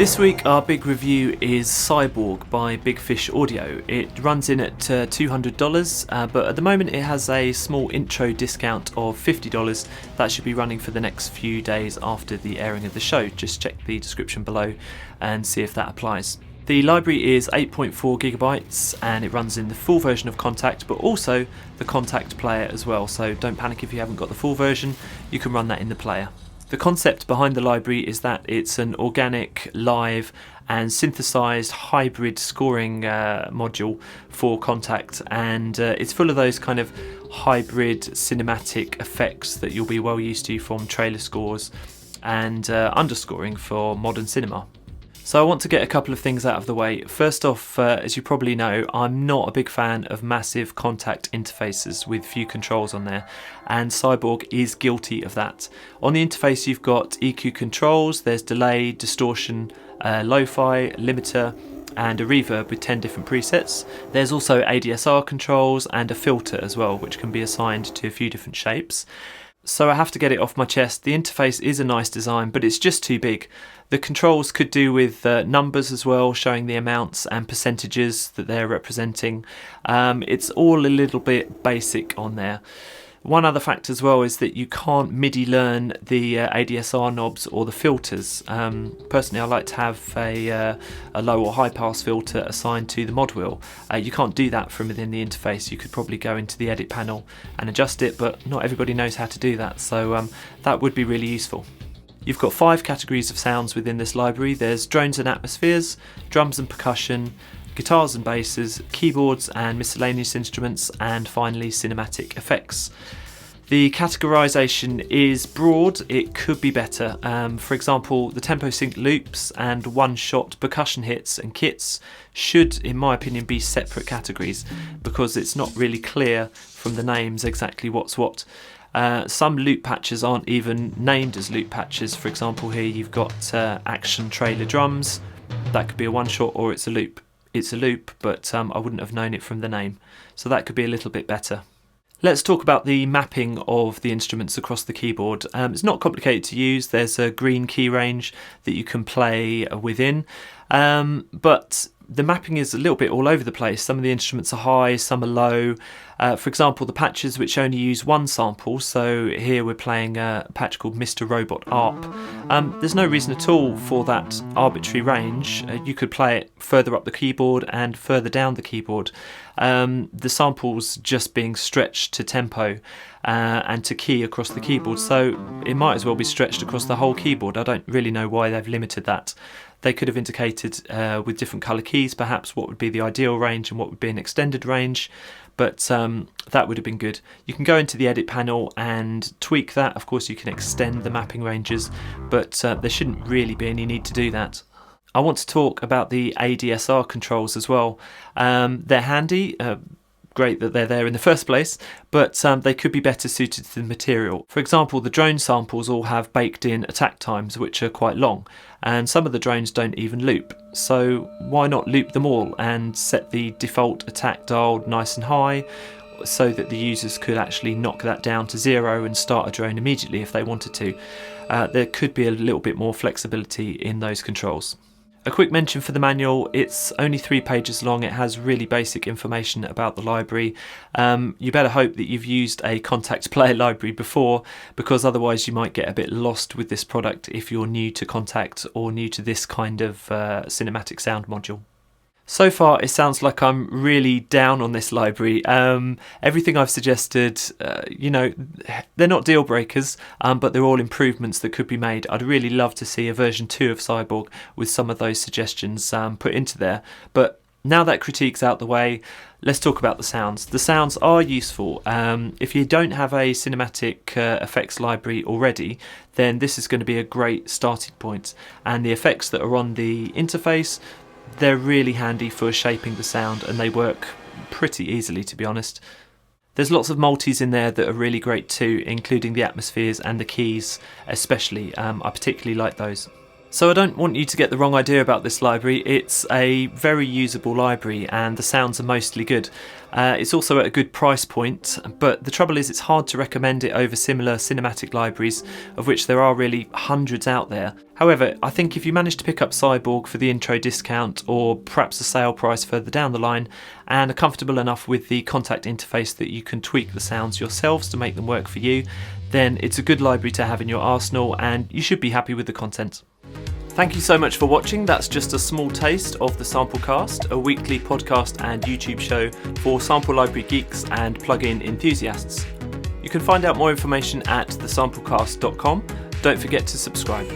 This week our big review is Cyborg by Big Fish Audio. It runs in at $200, but at the moment it has a small intro discount of $50. That should be running for the next few days after the airing of the show. Just check the description below and see if that applies. The library is 8.4 gigabytes and it runs in the full version of Contact, but also the Contact player as well, so don't panic if you haven't got the full version, you can run that in the player. The concept behind the library is that it's an organic, live and synthesized hybrid scoring module for Contact, and it's full of those kind of hybrid cinematic effects that you'll be well used to from trailer scores and underscoring for modern cinema. So I want to get a couple of things out of the way. First off, as you probably know, I'm not a big fan of massive Contact interfaces with few controls on there, and Cyborg is guilty of that. On the interface you've got EQ controls, there's delay, distortion, lo-fi, limiter and a reverb with 10 different presets. There's also ADSR controls and a filter as well, which can be assigned to a few different shapes. So I have to get it off my chest. The interface is a nice design, but it's just too big. The controls could do with numbers as well, showing the amounts and percentages that they're representing. It's all a little bit basic on there. One other fact as well is that you can't MIDI learn the ADSR knobs or the filters. Personally, I like to have a low or high pass filter assigned to the mod wheel. You can't do that from within the interface. You could probably go into the edit panel and adjust it, but not everybody knows how to do that, so that would be really useful. You've got 5 categories of sounds within this library. There's drones and atmospheres, drums and percussion, guitars and basses, keyboards and miscellaneous instruments, and finally cinematic effects. The categorization is broad, it could be better. For example, the tempo sync loops and one-shot percussion hits and kits should, in my opinion, be separate categories because it's not really clear from the names exactly what's what. Some loop patches aren't even named as loop patches. For example, here you've got action trailer drums. That could be a one-shot or it's a loop. It's a loop, but I wouldn't have known it from the name, so that could be a little bit better. Let's talk about the mapping of the instruments across the keyboard. It's not complicated to use. There's a green key range that you can play within, but the mapping is a little bit all over the place. Some of the instruments are high, some are low. For example, the patches which only use one sample, so here we're playing a patch called Mr. Robot ARP. There's no reason at all for that arbitrary range. You could play it further up the keyboard and further down the keyboard. The sample's just being stretched to tempo and to key across the keyboard, so it might as well be stretched across the whole keyboard. I don't really know why they've limited that. They could have indicated with different colour keys perhaps what would be the ideal range and what would be an extended range, but that would have been good. You can go into the edit panel and tweak that. Of course you can extend the mapping ranges, but there shouldn't really be any need to do that. I want to talk about the ADSR controls as well. They're handy. Great that they're there in the first place, but they could be better suited to the material. For example, the drone samples all have baked in attack times which are quite long, and some of the drones don't even loop, so why not loop them all and set the default attack dial nice and high so that the users could actually knock that down to 0 and start a drone immediately if they wanted to. There could be a little bit more flexibility in those controls. A quick mention for the manual, it's only 3 pages long. It has really basic information about the library. You better hope that you've used a Contact player library before, because otherwise you might get a bit lost with this product if you're new to Contact or new to this kind of cinematic sound module. So far it sounds like I'm really down on this library. Everything I've suggested, they're not deal breakers, but they're all improvements that could be made. I'd really love to see a version 2 of Cyborg with some of those suggestions put into there. But now that critique's out the way, let's talk about the sounds. The sounds are useful. If you don't have a cinematic effects library already, then this is going to be a great starting point. And the effects that are on the interface, they're really handy for shaping the sound, and they work pretty easily, to be honest. There's lots of multis in there that are really great too, including the atmospheres and the keys especially. I particularly like those. So I don't want you to get the wrong idea about this library. It's a very usable library and the sounds are mostly good. It's also at a good price point, but the trouble is it's hard to recommend it over similar cinematic libraries, of which there are really hundreds out there. However, I think if you manage to pick up Cyborg for the intro discount, or perhaps a sale price further down the line, and are comfortable enough with the contact interface that you can tweak the sounds yourselves to make them work for you, then it's a good library to have in your arsenal and you should be happy with the content. Thank you so much for watching. That's just a small taste of the Samplecast, a weekly podcast and YouTube show for sample library geeks and plugin enthusiasts. You can find out more information at thesamplecast.com. Don't forget to subscribe.